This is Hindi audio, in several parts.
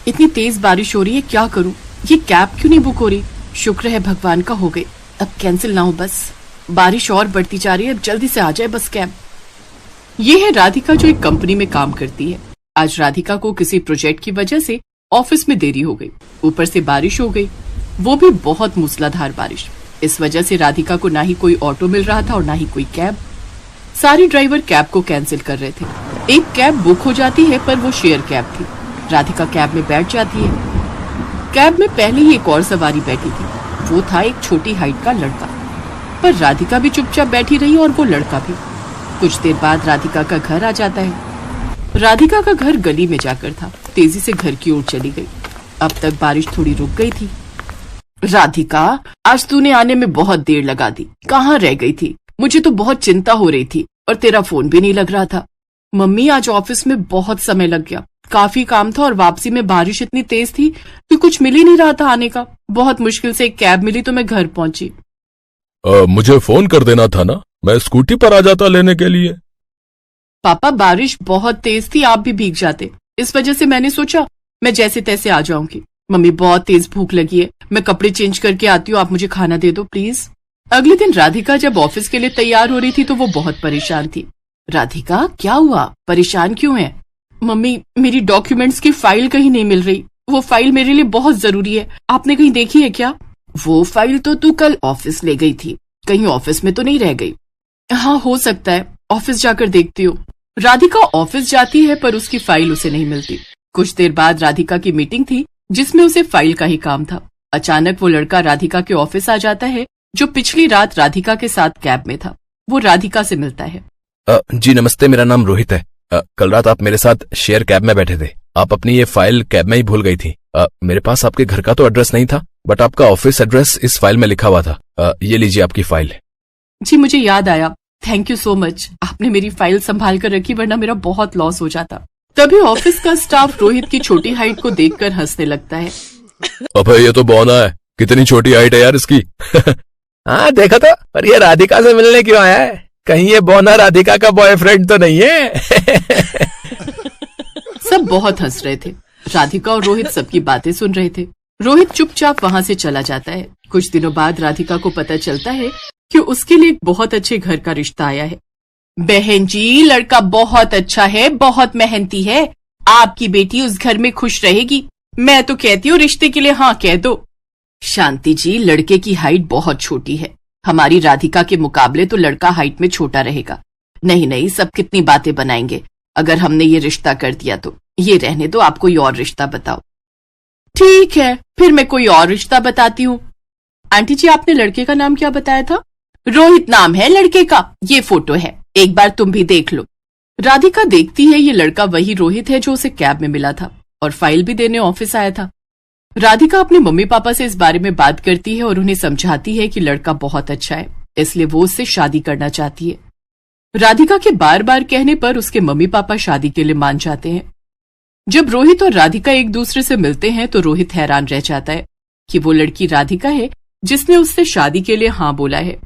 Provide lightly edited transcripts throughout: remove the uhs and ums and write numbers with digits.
इतनी तेज बारिश हो रही है, क्या करूं? ये कैब क्यों नहीं बुक हो रही? शुक्र है भगवान का हो गई, अब कैंसिल ना हो बस। बारिश और बढ़ती जा रही है, अब जल्दी से आ जाए बस कैब। ये है राधिका जो एक कंपनी में काम करती है। आज राधिका को किसी प्रोजेक्ट की वजह से ऑफिस में देरी हो गई, ऊपर से बारिश हो गई, वो भी बहुत मूसलाधार बारिश। इस वजह से राधिका को ना ही कोई ऑटो मिल रहा था और ना ही कोई कैब। सारे ड्राइवर कैब को कैंसिल कर रहे थे। एक कैब बुक हो जाती है पर वो शेयर कैब थी। राधिका कैब में बैठ जाती है। कैब में पहले ही एक और सवारी बैठी थी, वो था एक छोटी हाइट का लड़का। पर राधिका भी चुपचाप बैठी रही और वो लड़का भी। कुछ देर बाद राधिका का घर आ जाता है। राधिका का घर गली में जाकर था, तेजी से घर की ओर चली गई। अब तक बारिश थोड़ी रुक गई थी। राधिका, आज तूने आने में बहुत देर लगा दी, कहाँ रह गई थी? मुझे तो बहुत चिंता हो रही थी और तेरा फोन भी नहीं लग रहा था। मम्मी, आज ऑफिस में बहुत समय लग गया, काफी काम था और वापसी में बारिश इतनी तेज थी कि कुछ मिल ही नहीं रहा था आने का। बहुत मुश्किल से एक कैब मिली तो मैं घर पहुंची। मुझे फोन कर देना था ना, मैं स्कूटी पर आ जाता लेने के लिए। पापा, बारिश बहुत तेज थी, आप भी भीग जाते, इस वजह से मैंने सोचा मैं जैसे तैसे आ जाऊंगी। मम्मी, बहुत तेज भूख लगी है, मैं कपड़े चेंज करके आती हूँ, आप मुझे खाना दे दो प्लीज। अगले दिन राधिका जब ऑफिस के लिए तैयार हो रही थी तो वो बहुत परेशान थी। राधिका, क्या हुआ? परेशान क्यों है? मम्मी, मेरी डॉक्यूमेंट्स की फाइल कहीं नहीं मिल रही, वो फाइल मेरे लिए बहुत जरूरी है, आपने कहीं देखी है क्या? वो फाइल तो तू कल ऑफिस ले गई थी, कहीं ऑफिस में तो नहीं रह गई? हाँ, हो सकता है, ऑफिस जाकर देखती हूँ। राधिका ऑफिस जाती है पर उसकी फाइल उसे नहीं मिलती। कुछ देर बाद राधिका की मीटिंग थी जिसमें उसे फाइल का ही काम था। अचानक वो लड़का राधिका के ऑफिस आ जाता है जो पिछली रात राधिका के साथ कैब में था। वो राधिका से मिलता है। जी नमस्ते, मेरा नाम रोहित है। कल रात आप मेरे साथ शेयर कैब में बैठे थे, आप अपनी ये फाइल कैब में ही भूल गई थी। मेरे पास आपके घर का तो एड्रेस नहीं था, बट आपका ऑफिस एड्रेस इस फाइल में लिखा हुआ था। ये लीजिए आपकी फाइल। जी, मुझे याद आया, थैंक यू सो मच, आपने मेरी फाइल संभाल कर रखी, वरना मेरा बहुत लॉस हो जाता। तभी ऑफिस का स्टाफ रोहित की छोटी हाइट को देखकर हंसने लगता है। अबे ये तो बौना है, कितनी छोटी हाइट है यार इसकी। हाँ देखा तो, पर ये राधिका से मिलने क्यों आया है? कहीं ये बौना राधिका का बॉयफ्रेंड तो नहीं है? सब बहुत हंस रहे थे। राधिका और रोहित सबकी बातें सुन रहे थे। रोहित चुपचाप वहाँ से चला जाता है। कुछ दिनों बाद राधिका को पता चलता है कि उसके लिए एक बहुत अच्छे घर का रिश्ता आया है। बहन जी, लड़का बहुत अच्छा है, बहुत मेहनती है, आपकी बेटी उस घर में खुश रहेगी। मैं तो कहती हूँ रिश्ते के लिए हाँ कह दो। शांति जी, लड़के की हाइट बहुत छोटी है, हमारी राधिका के मुकाबले तो लड़का हाइट में छोटा रहेगा। नहीं नहीं, सब कितनी बातें बनाएंगे, अगर हमने ये रिश्ता कर दिया तो। ये रहने दो, आप कोई और रिश्ता बताओ। ठीक है, फिर मैं कोई और रिश्ता बताती हूँ। आंटी जी, आपने लड़के का नाम क्या बताया था? रोहित नाम है लड़के का, ये फोटो है, एक बार तुम भी देख लो। राधिका देखती है ये लड़का वही रोहित है जो उसे कैब में मिला था और फाइल भी देने ऑफिस आया था। राधिका अपने मम्मी पापा से इस बारे में बात करती है और उन्हें समझाती है कि लड़का बहुत अच्छा है, इसलिए वो उससे शादी करना चाहती है। राधिका के बार बार कहने पर उसके मम्मी पापा शादी के लिए मान जाते हैं। जब रोहित और राधिका एक दूसरे से मिलते हैं तो रोहित हैरान रह जाता है कि वो लड़की राधिका है जिसने उससे शादी के लिए हाँ बोला है।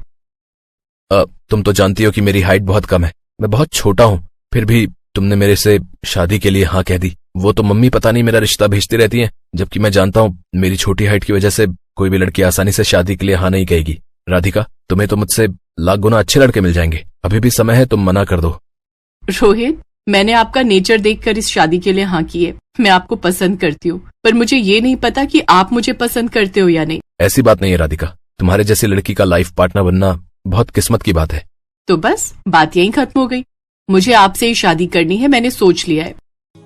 तुम तो जानती हो कि मेरी हाइट बहुत कम है, मैं बहुत छोटा हूँ, फिर भी तुमने मेरे से शादी के लिए हाँ कह दी। वो तो मम्मी पता नहीं मेरा रिश्ता भेजती रहती हैं, जबकि मैं जानता हूँ मेरी छोटी हाइट की वजह से कोई भी लड़की आसानी से शादी के लिए हाँ नहीं कहेगी। राधिका, तुम्हें तो मुझसे लाख गुना अच्छे लड़के मिल जाएंगे, अभी भी समय है, तुम मना कर दो। रोहित, मैंने आपका नेचर देखकर इस शादी के लिए हाँ की है। मैं आपको पसंद करती हूँ, पर मुझे ये नहीं पता कि आप मुझे पसंद करते हो या नहीं। ऐसी बात नहीं है राधिका, तुम्हारे जैसी लड़की का लाइफ पार्टनर बनना बहुत किस्मत की बात है। तो बस बात यहीं खत्म हो गई। मुझे आपसे ही शादी करनी है, मैंने सोच लिया है।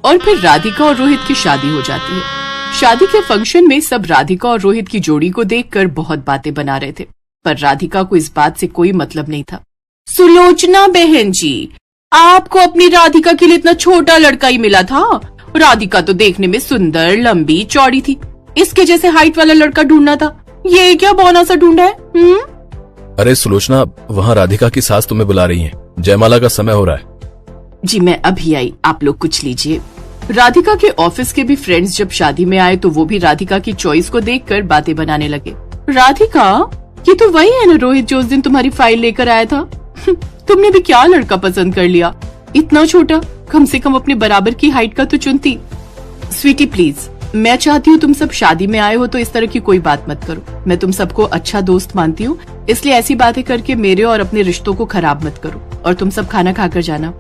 और फिर राधिका और रोहित की शादी हो जाती है। शादी के फंक्शन में सब राधिका और रोहित की जोड़ी को देखकर बहुत बातें बना रहे थे, पर राधिका को इस बात से कोई मतलब नहीं था। सुलोचना बहन जी, आपको अपनी राधिका के लिए इतना छोटा लड़का ही मिला था? राधिका तो देखने में सुंदर, लंबी, चौड़ी थी, इसके जैसे हाइट वाला लड़का ढूंढना था, ये क्या बौना सा ढूंढा है? अरे सुलोचना, वहाँ राधिका की सास तुम्हें बुला रही है, जयमाला का समय हो रहा है। जी मैं अभी आई, आप लोग कुछ लीजिए। राधिका के ऑफिस के भी फ्रेंड्स जब शादी में आए तो वो भी राधिका की चॉइस को देखकर बातें बनाने लगे। राधिका, ये तो वही है ना रोहित जो उस दिन तुम्हारी फाइल लेकर आया था? तुमने भी क्या लड़का पसंद कर लिया, इतना छोटा, कम से कम अपने बराबर की हाइट का तो चुनती। स्वीटी प्लीज, मैं चाहती हूँ तुम सब शादी में आए हो तो इस तरह की कोई बात मत करो। मैं तुम सबको अच्छा दोस्त मानती हूँ, इसलिए ऐसी बातें करके मेरे और अपने रिश्तों को खराब मत करो। और तुम सब खाना खाकर जाना।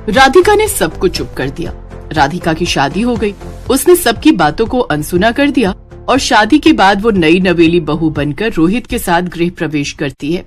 राधिका ने सबको चुप कर दिया। राधिका की शादी हो गई। उसने सबकी बातों को अनसुना कर दिया और शादी के बाद वो नई नवेली बहू बनकर रोहित के साथ गृह प्रवेश करती है।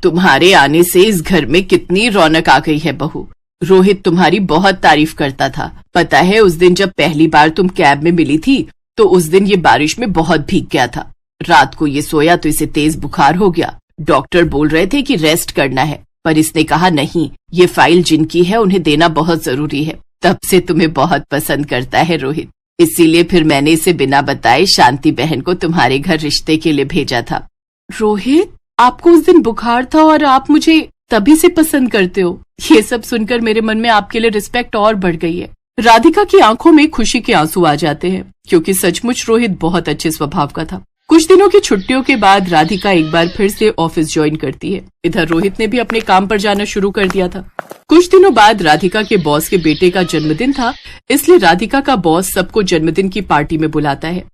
तुम्हारे आने से इस घर में कितनी रौनक आ गई है बहू। रोहित तुम्हारी बहुत तारीफ करता था। पता है उस दिन जब पहली बार तुम कैब में मिली थी तो उस दिन ये बारिश में बहुत भीग गया था। रात को ये सोया तो इसे तेज बुखार हो गया। डॉक्टर बोल रहे थे कि रेस्ट करना है, पर इसने कहा नहीं, ये फाइल जिनकी है उन्हें देना बहुत जरूरी है। तब से तुम्हें बहुत पसंद करता है रोहित, इसीलिए फिर मैंने इसे बिना बताए शांति बहन को तुम्हारे घर रिश्ते के लिए भेजा था। रोहित, आपको उस दिन बुखार था और आप मुझे तभी से पसंद करते हो। ये सब सुनकर मेरे मन में आपके लिए रिस्पेक्ट और बढ़ गई है। राधिका की आंखों में खुशी के आंसू आ जाते हैं, क्योंकि सचमुच रोहित बहुत अच्छे स्वभाव का था। कुछ दिनों की छुट्टियों के बाद राधिका एक बार फिर से ऑफिस ज्वाइन करती है। इधर रोहित ने भी अपने काम पर जाना शुरू कर दिया था। कुछ दिनों बाद राधिका के बॉस के बेटे का जन्मदिन था, इसलिए राधिका का बॉस सबको जन्मदिन की पार्टी में बुलाता है।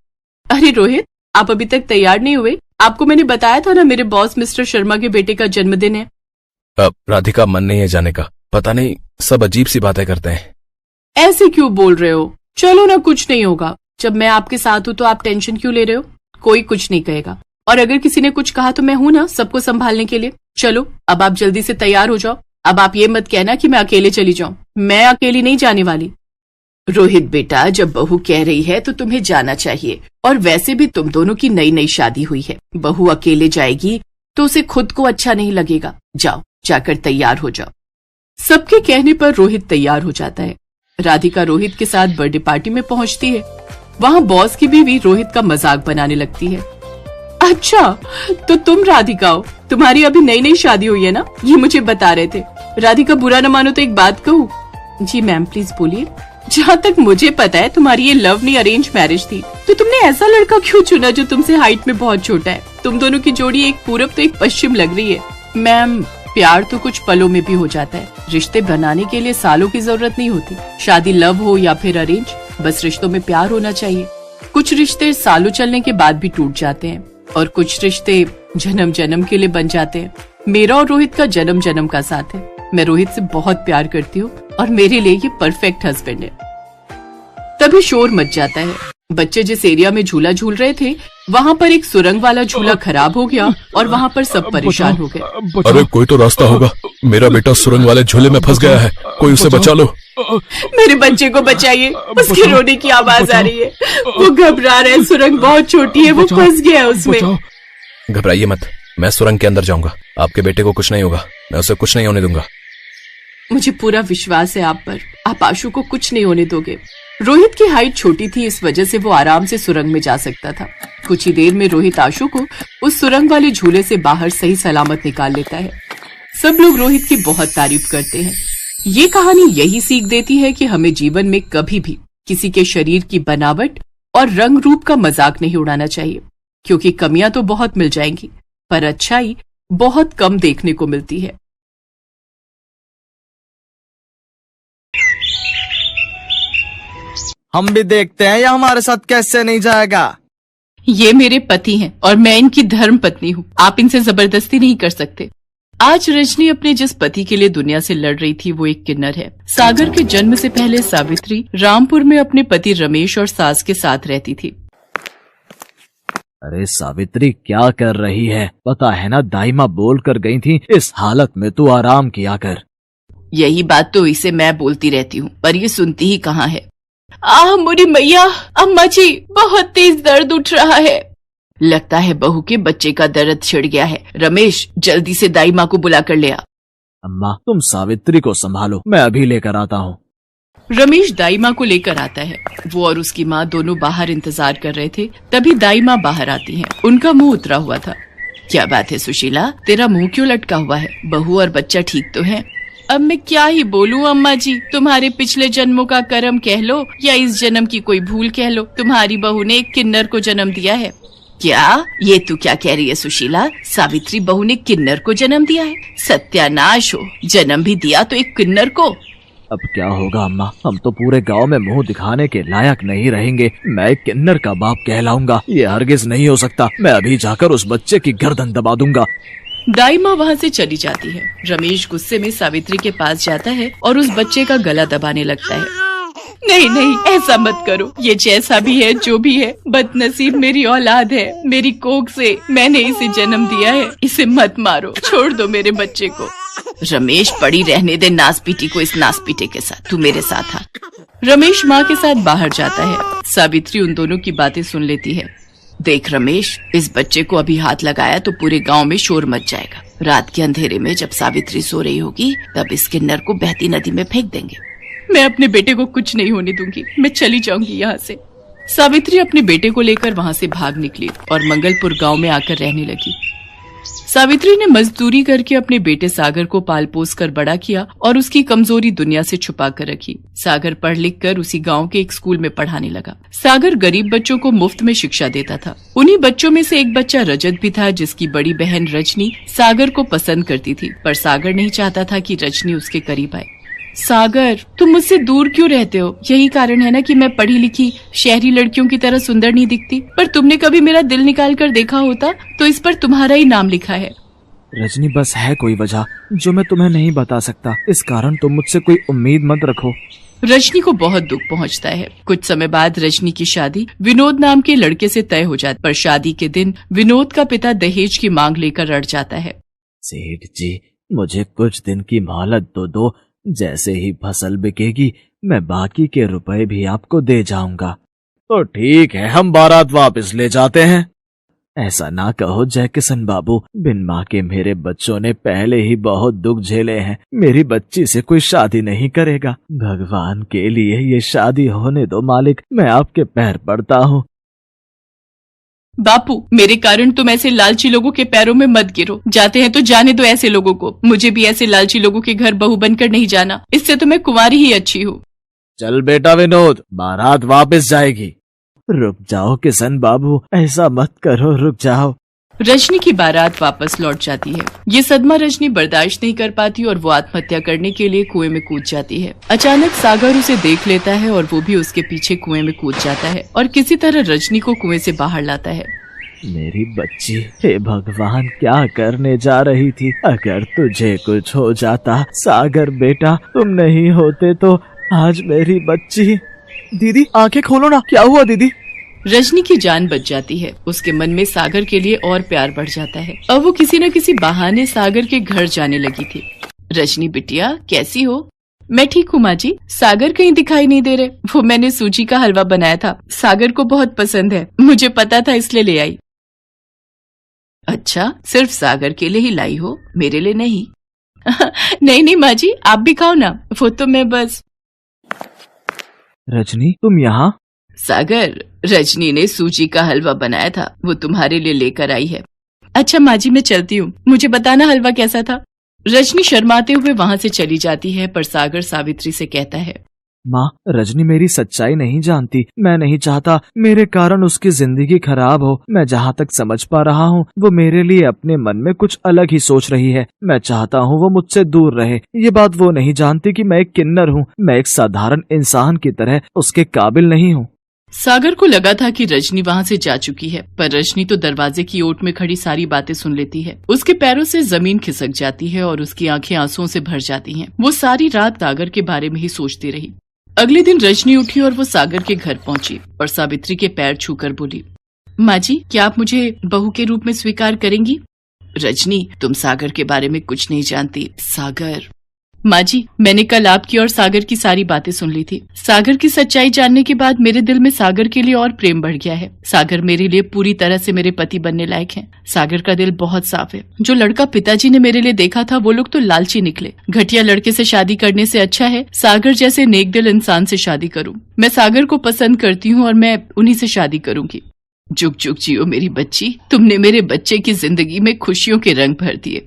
अरे रोहित, आप अभी तक तैयार नहीं हुए? आपको मैंने बताया था ना मेरे बॉस मिस्टर शर्मा के बेटे का जन्मदिन है। राधिका, मन नहीं है जाने का। पता नहीं सब अजीब सी बातें करते हैं। ऐसे क्यों बोल रहे हो? चलो ना, कुछ नहीं होगा। जब मैं आपके साथ हूँ तो आप टेंशन क्यों ले रहे हो? कोई कुछ नहीं कहेगा, और अगर किसी ने कुछ कहा तो मैं हूं ना सबको संभालने के लिए। चलो अब आप जल्दी से तैयार हो जाओ। अब आप ये मत कहना कि मैं अकेले चली जाऊं। मैं अकेली नहीं जाने वाली। रोहित बेटा, जब बहू कह रही है तो तुम्हें जाना चाहिए, और वैसे भी तुम दोनों की नई नई शादी हुई है। बहू अकेले जाएगी तो उसे खुद को अच्छा नहीं लगेगा। जाओ, जाकर तैयार हो जाओ। सबके कहने पर रोहित तैयार हो जाता है। राधिका रोहित के साथ बर्थडे पार्टी में पहुंचती है। वहाँ बॉस की बीवी रोहित का मजाक बनाने लगती है। अच्छा, तो तुम राधिका हो? तुम्हारी अभी नई नई शादी हुई है ना? ये मुझे बता रहे थे। राधिका, बुरा न मानो तो एक बात कहूँ? जी मैम, प्लीज बोलिए। जहाँ तक मुझे पता है तुम्हारी ये लव नहीं अरेंज मैरिज थी, तो तुमने ऐसा लड़का क्यों चुना जो तुमसे हाइट में बहुत छोटा है? तुम दोनों की जोड़ी एक पूरब तो एक पश्चिम लग रही है। मैम, प्यार तो कुछ पलों में भी हो जाता है। रिश्ते बनाने के लिए सालों की जरूरत नहीं होती। शादी लव हो या फिर अरेंज, बस रिश्तों में प्यार होना चाहिए। कुछ रिश्ते सालों चलने के बाद भी टूट जाते हैं, और कुछ रिश्ते जन्म जन्म के लिए बन जाते हैं। मेरा और रोहित का जन्म जन्म का साथ है। मैं रोहित से बहुत प्यार करती हूँ और मेरे लिए ये परफेक्ट हस्बैंड है। तभी शोर मच जाता है। बच्चे जिस एरिया में झूला झूल रहे थे वहाँ पर एक सुरंग वाला झूला खराब हो गया और वहाँ पर सब परेशान हो गए। अरे कोई तो रास्ता होगा, मेरा बेटा सुरंग वाले झूले में फंस गया है, कोई उसे बचा लो। मेरे बच्चे को बचाइए, उसके रोने की आवाज आ रही है। वो घबरा रहा है, सुरंग बहुत छोटी है, वो फंस गया है उसमें। घबराइए मत, मैं सुरंग के अंदर जाऊंगा। आपके बेटे को कुछ नहीं होगा, मैं उसे कुछ नहीं होने दूंगा। मुझे पूरा विश्वास है आप पर। आप आशु को कुछ नहीं होने दोगे। रोहित की हाइट छोटी थी, इस वजह से वो आराम से सुरंग में जा सकता था। कुछ ही देर में रोहित आशु को उस सुरंग वाले झूले से बाहर सही सलामत निकाल लेता है। सब लोग रोहित की बहुत तारीफ करते हैं। ये कहानी यही सीख देती है कि हमें जीवन में कभी भी किसी के शरीर की बनावट और रंग रूप का मजाक नहीं उड़ाना चाहिए, क्योंकि कमियां तो बहुत मिल जाएंगी पर अच्छाई बहुत कम देखने को मिलती है। हम भी देखते हैं या हमारे साथ कैसे नहीं जाएगा। ये मेरे पति हैं और मैं इनकी धर्म पत्नी हूँ। आप इनसे जबरदस्ती नहीं कर सकते। आज रजनी अपने जिस पति के लिए दुनिया से लड़ रही थी वो एक किन्नर है। सागर के जन्म से पहले सावित्री रामपुर में अपने पति रमेश और सास के साथ रहती थी। अरे सावित्री, क्या कर रही है? पता है ना दाइमा बोल कर गई थी, इस हालत में तू आराम किया कर। यही बात तो इसे मैं बोलती रहती हूँ, पर ये सुनती ही कहाँ है। मोरी मैया, अम्मा जी, बहुत तेज दर्द उठ रहा है। लगता है बहू के बच्चे का दर्द छिड़ गया है। रमेश, जल्दी से दाई माँ को बुला कर ले आ। अम्मा, तुम सावित्री को संभालो, मैं अभी लेकर आता हूँ। रमेश दाई माँ को लेकर आता है। वो और उसकी माँ दोनों बाहर इंतजार कर रहे थे। तभी दाई माँ बाहर आती हैं। उनका मुंह उतरा हुआ था। क्या बात है सुशीला, तेरा मुंह क्यों लटका हुआ है? बहू और बच्चा ठीक तो है? अब मैं क्या ही बोलूं अम्मा जी, तुम्हारे पिछले जन्मों का कर्म कह लो या इस जन्म की कोई भूल कह लो, तुम्हारी बहू ने एक किन्नर को जन्म दिया है। क्या? ये तू क्या कह रही है सुशीला? सावित्री बहू ने किन्नर को जन्म दिया है? सत्यानाश हो, जन्म भी दिया तो एक किन्नर को। अब क्या होगा अम्मा, हम तो पूरे गांव में मुंह दिखाने के लायक नहीं रहेंगे। मैं एक किन्नर का बाप कहलाऊंगा, ये हरगिज नहीं हो सकता। मैं अभी जाकर उस बच्चे की गर्दन दबा दूंगा। दाई माँ वहाँ से चली जाती है। रमेश गुस्से में सावित्री के पास जाता है और उस बच्चे का गला दबाने लगता है। नहीं नहीं, ऐसा मत करो। ये जैसा भी है, जो भी है, बदनसीब मेरी औलाद है। मेरी कोख से मैंने इसे जन्म दिया है। इसे मत मारो, छोड़ दो मेरे बच्चे को। रमेश, पड़ी रहने दे नास पीटी को इस नास पीटे के साथ। तू मेरे साथ आ। रमेश माँ के साथ बाहर जाता है। सावित्री उन दोनों की बातें सुन लेती है। देख रमेश, इस बच्चे को अभी हाथ लगाया तो पूरे गांव में शोर मच जाएगा। रात के अंधेरे में जब सावित्री सो रही होगी तब इस किन्नर को बहती नदी में फेंक देंगे। मैं अपने बेटे को कुछ नहीं होने दूंगी। मैं चली जाऊंगी यहाँ से। सावित्री अपने बेटे को लेकर वहाँ से भाग निकली और मंगलपुर गांव में आकर रहने लगी। सावित्री ने मजदूरी करके अपने बेटे सागर को पाल पोस कर बड़ा किया और उसकी कमजोरी दुनिया से छुपा कर रखी। सागर पढ़ लिख कर उसी गांव के एक स्कूल में पढ़ाने लगा। सागर गरीब बच्चों को मुफ्त में शिक्षा देता था। उन्हीं बच्चों में से एक बच्चा रजत भी था, जिसकी बड़ी बहन रजनी सागर को पसंद करती थी, पर सागर नहीं चाहता था कि रजनी उसके करीब आए। सागर, तुम मुझसे दूर क्यों रहते हो? यही कारण है ना कि मैं पढ़ी लिखी शहरी लड़कियों की तरह सुंदर नहीं दिखती। पर तुमने कभी मेरा दिल निकाल कर देखा होता तो इस पर तुम्हारा ही नाम लिखा है। रजनी, बस है कोई वजह जो मैं तुम्हें नहीं बता सकता। इस कारण तुम मुझसे कोई उम्मीद मत रखो। रजनी को बहुत दुख पहुंचता है। कुछ समय बाद रजनी की शादी विनोद नाम के लड़के से तय हो जाती, पर शादी के दिन विनोद का पिता दहेज की मांग लेकर अड़ जाता है। सेठ जी, मुझे कुछ दिन की मोहलत तो दो। जैसे ही फसल बिकेगी मैं बाकी के रुपए भी आपको दे जाऊंगा। तो ठीक है, हम बारात वापस ले जाते हैं। ऐसा ना कहो जय किशन बाबू, बिन माँ के मेरे बच्चों ने पहले ही बहुत दुख झेले हैं। मेरी बच्ची से कोई शादी नहीं करेगा। भगवान के लिए ये शादी होने दो मालिक, मैं आपके पैर पड़ता हूँ। बापू, मेरे कारण तुम ऐसे लालची लोगों के पैरों में मत गिरो। जाते हैं तो जाने दो ऐसे लोगों को। मुझे भी ऐसे लालची लोगों के घर बहू बनकर नहीं जाना। इससे तो मैं कुंवारी ही अच्छी हूँ। चल बेटा विनोद, बारात वापस जाएगी। रुक जाओ किशन बाबू, ऐसा मत करो, रुक जाओ। रजनी की बारात वापस लौट जाती है। ये सदमा रजनी बर्दाश्त नहीं कर पाती और वो आत्महत्या करने के लिए कुएं में कूद जाती है। अचानक सागर उसे देख लेता है और वो भी उसके पीछे कुएं में कूद जाता है और किसी तरह रजनी को कुएं से बाहर लाता है। मेरी बच्ची, हे भगवान, क्या करने जा रही थी? अगर तुझे कुछ हो जाता। सागर बेटा, तुम नहीं होते तो आज मेरी बच्ची। दीदी, आंखें खोलो ना, क्या हुआ दीदी? रजनी की जान बच जाती है। उसके मन में सागर के लिए और प्यार बढ़ जाता है। अब वो किसी न किसी बहाने सागर के घर जाने लगी थी। रजनी बिटिया, कैसी हो? मैं ठीक हूँ माँ जी। सागर कहीं दिखाई नहीं दे रहे। वो मैंने सूजी का हलवा बनाया था, सागर को बहुत पसंद है। मुझे पता था इसलिए ले आई। अच्छा, सिर्फ सागर के लिए ही लाई हो, मेरे लिए नहीं? नहीं नहीं माँ जी, आप भी खाओ ना। वो तो मैं बस। रजनी, तुम यहाँ? सागर, रजनी ने सूजी का हलवा बनाया था, वो तुम्हारे लिए लेकर आई है। अच्छा माँ जी, मैं चलती हूँ। मुझे बताना हलवा कैसा था। रजनी शर्माते हुए वहाँ से चली जाती है, पर सागर सावित्री से कहता है, माँ, रजनी मेरी सच्चाई नहीं जानती। मैं नहीं चाहता मेरे कारण उसकी जिंदगी खराब हो। मैं जहाँ तक समझ पा रहा हूँ वो मेरे लिए अपने मन में कुछ अलग ही सोच रही है। मैं चाहता हूँ वो मुझसे दूर रहे। ये बात वो नहीं जानती कि मैं एक किन्नर हूँ। मैं एक साधारण इंसान की तरह उसके काबिल नहीं हूँ। सागर को लगा था कि रजनी वहाँ से जा चुकी है, पर रजनी तो दरवाजे की ओट में खड़ी सारी बातें सुन लेती है। उसके पैरों से जमीन खिसक जाती है और उसकी आंखें आंसुओं से भर जाती हैं। वो सारी रात सागर के बारे में ही सोचती रही। अगले दिन रजनी उठी और वो सागर के घर पहुंची और सावित्री के पैर छूकर बोली, माँ जी, क्या आप मुझे बहू के रूप में स्वीकार करेंगी? रजनी, तुम सागर के बारे में कुछ नहीं जानती। सागर। माँ जी, मैंने कल आपकी और सागर की सारी बातें सुन ली थी। सागर की सच्चाई जानने के बाद मेरे दिल में सागर के लिए और प्रेम बढ़ गया है। सागर मेरे लिए पूरी तरह से मेरे पति बनने लायक है। सागर का दिल बहुत साफ है। जो लड़का पिताजी ने मेरे लिए देखा था वो लोग तो लालची निकले। घटिया लड़के से शादी करने से अच्छा है सागर जैसे नेक दिल इंसान से शादी करूं। मैं सागर को पसंद करती हूँ और मैं उन्हीं से शादी करूंगी। जुग जुग जियो मेरी बच्ची, तुमने मेरे बच्चे की जिंदगी में खुशियों के रंग भर दिए।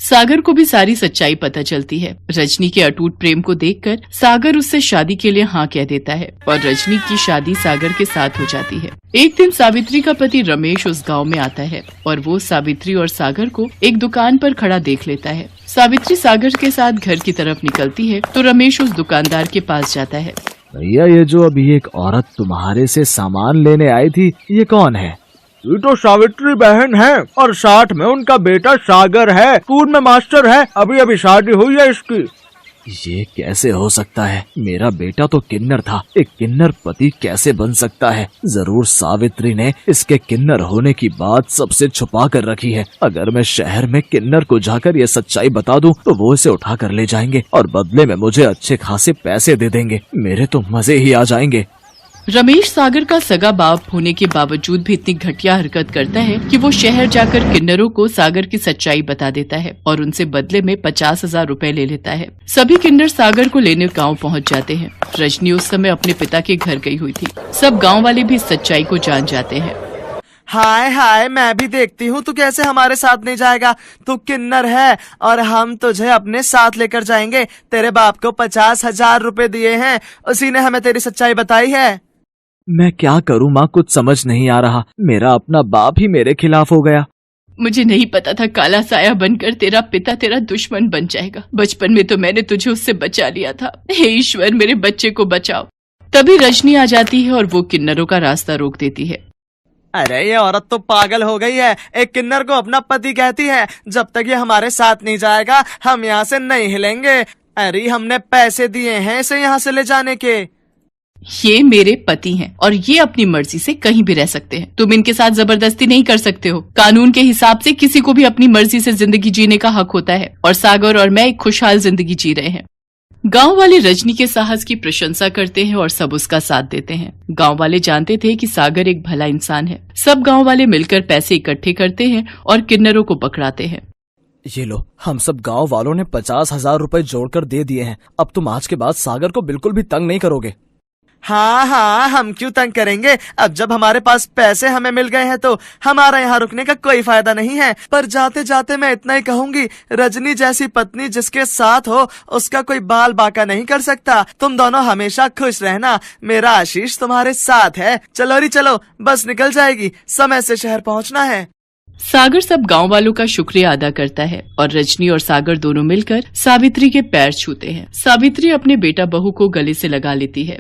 सागर को भी सारी सच्चाई पता चलती है। रजनी के अटूट प्रेम को देखकर सागर उससे शादी के लिए हाँ कह देता है और रजनी की शादी सागर के साथ हो जाती है। एक दिन सावित्री का पति रमेश उस गांव में आता है और वो सावित्री और सागर को एक दुकान पर खड़ा देख लेता है। सावित्री सागर के साथ घर की तरफ निकलती है तो रमेश उस दुकानदार के पास जाता है। भैया, ये जो अभी एक औरत तुम्हारे से सामान लेने आई थी, ये कौन है? ये तो सावित्री बहन है और साथ में उनका बेटा सागर है, स्कूल में मास्टर है, अभी अभी शादी हुई है इसकी। ये कैसे हो सकता है? मेरा बेटा तो किन्नर था, एक किन्नर पति कैसे बन सकता है? जरूर सावित्री ने इसके किन्नर होने की बात सबसे छुपा कर रखी है। अगर मैं शहर में किन्नर को जाकर ये सच्चाई बता दूं तो वो इसे उठा कर ले जाएंगे और बदले में मुझे अच्छे खासे पैसे दे देंगे। मेरे तो मजे ही आ जाएंगे। रमेश सागर का सगा बाप होने के बावजूद भी इतनी घटिया हरकत करता है कि वो शहर जाकर किन्नरों को सागर की सच्चाई बता देता है और उनसे बदले में 50,000 रुपए ले लेता है। सभी किन्नर सागर को लेने गांव पहुंच जाते हैं। रजनी उस समय अपने पिता के घर गई हुई थी। सब गांव वाले भी इस सच्चाई को जान जाते हैं। हाय हाय, मैं भी देखती हूँ तू कैसे हमारे साथ नहीं जाएगा। तू किन्नर है और हम तुझे अपने साथ लेकर जाएंगे। तेरे बाप को 50,000 रुपए दिए हैं, उसी ने हमें तेरी सच्चाई बताई है। मैं क्या करूं माँ, कुछ समझ नहीं आ रहा। मेरा अपना बाप ही मेरे खिलाफ हो गया। मुझे नहीं पता था काला साया बनकर तेरा पिता तेरा दुश्मन बन जाएगा। बचपन में तो मैंने तुझे उससे बचा लिया था। हे ईश्वर, मेरे बच्चे को बचाओ। तभी रजनी आ जाती है और वो किन्नरों का रास्ता रोक देती है। अरे ये औरत तो पागल हो गई है। एक किन्नर को अपना पति कहती है। जब तक ये हमारे साथ नहीं जाएगा हम यहाँ से नहीं हिलेंगे। अरे हमने पैसे दिए हैं इसे यहाँ से ले जाने के। ये मेरे पति हैं और ये अपनी मर्जी से कहीं भी रह सकते हैं। तुम इनके साथ जबरदस्ती नहीं कर सकते हो। कानून के हिसाब से किसी को भी अपनी मर्जी से जिंदगी जीने का हक होता है और सागर और मैं एक खुशहाल जिंदगी जी रहे हैं। गांव वाले रजनी के साहस की प्रशंसा करते हैं और सब उसका साथ देते हैं। गांव वाले जानते थे कि सागर एक भला इंसान है। सब गांव वाले मिलकर पैसे इकट्ठे करते हैं और किन्नरों को पकड़ाते हैं। ये लो, हम सब गांव वालों ने 50,000 रुपए जोड़कर दे दिए हैं। अब तुम आज के बाद सागर को बिल्कुल भी तंग नहीं करोगे। हाँ हाँ, हम क्यों तंग करेंगे। अब जब हमारे पास पैसे हमें मिल गए हैं तो हमारा यहाँ रुकने का कोई फायदा नहीं है। पर जाते जाते मैं इतना ही कहूंगी, रजनी जैसी पत्नी जिसके साथ हो उसका कोई बाल बाका नहीं कर सकता। तुम दोनों हमेशा खुश रहना। मेरा आशीष तुम्हारे साथ है। चलो री चलो, बस निकल जाएगी, समय से शहर पहुँचना है। सागर सब गांव वालों का शुक्रिया अदा करता है और रजनी और सागर दोनों मिलकर सावित्री के पैर छूते हैं। सावित्री अपने बेटा बहू को गले से लगा लेती है।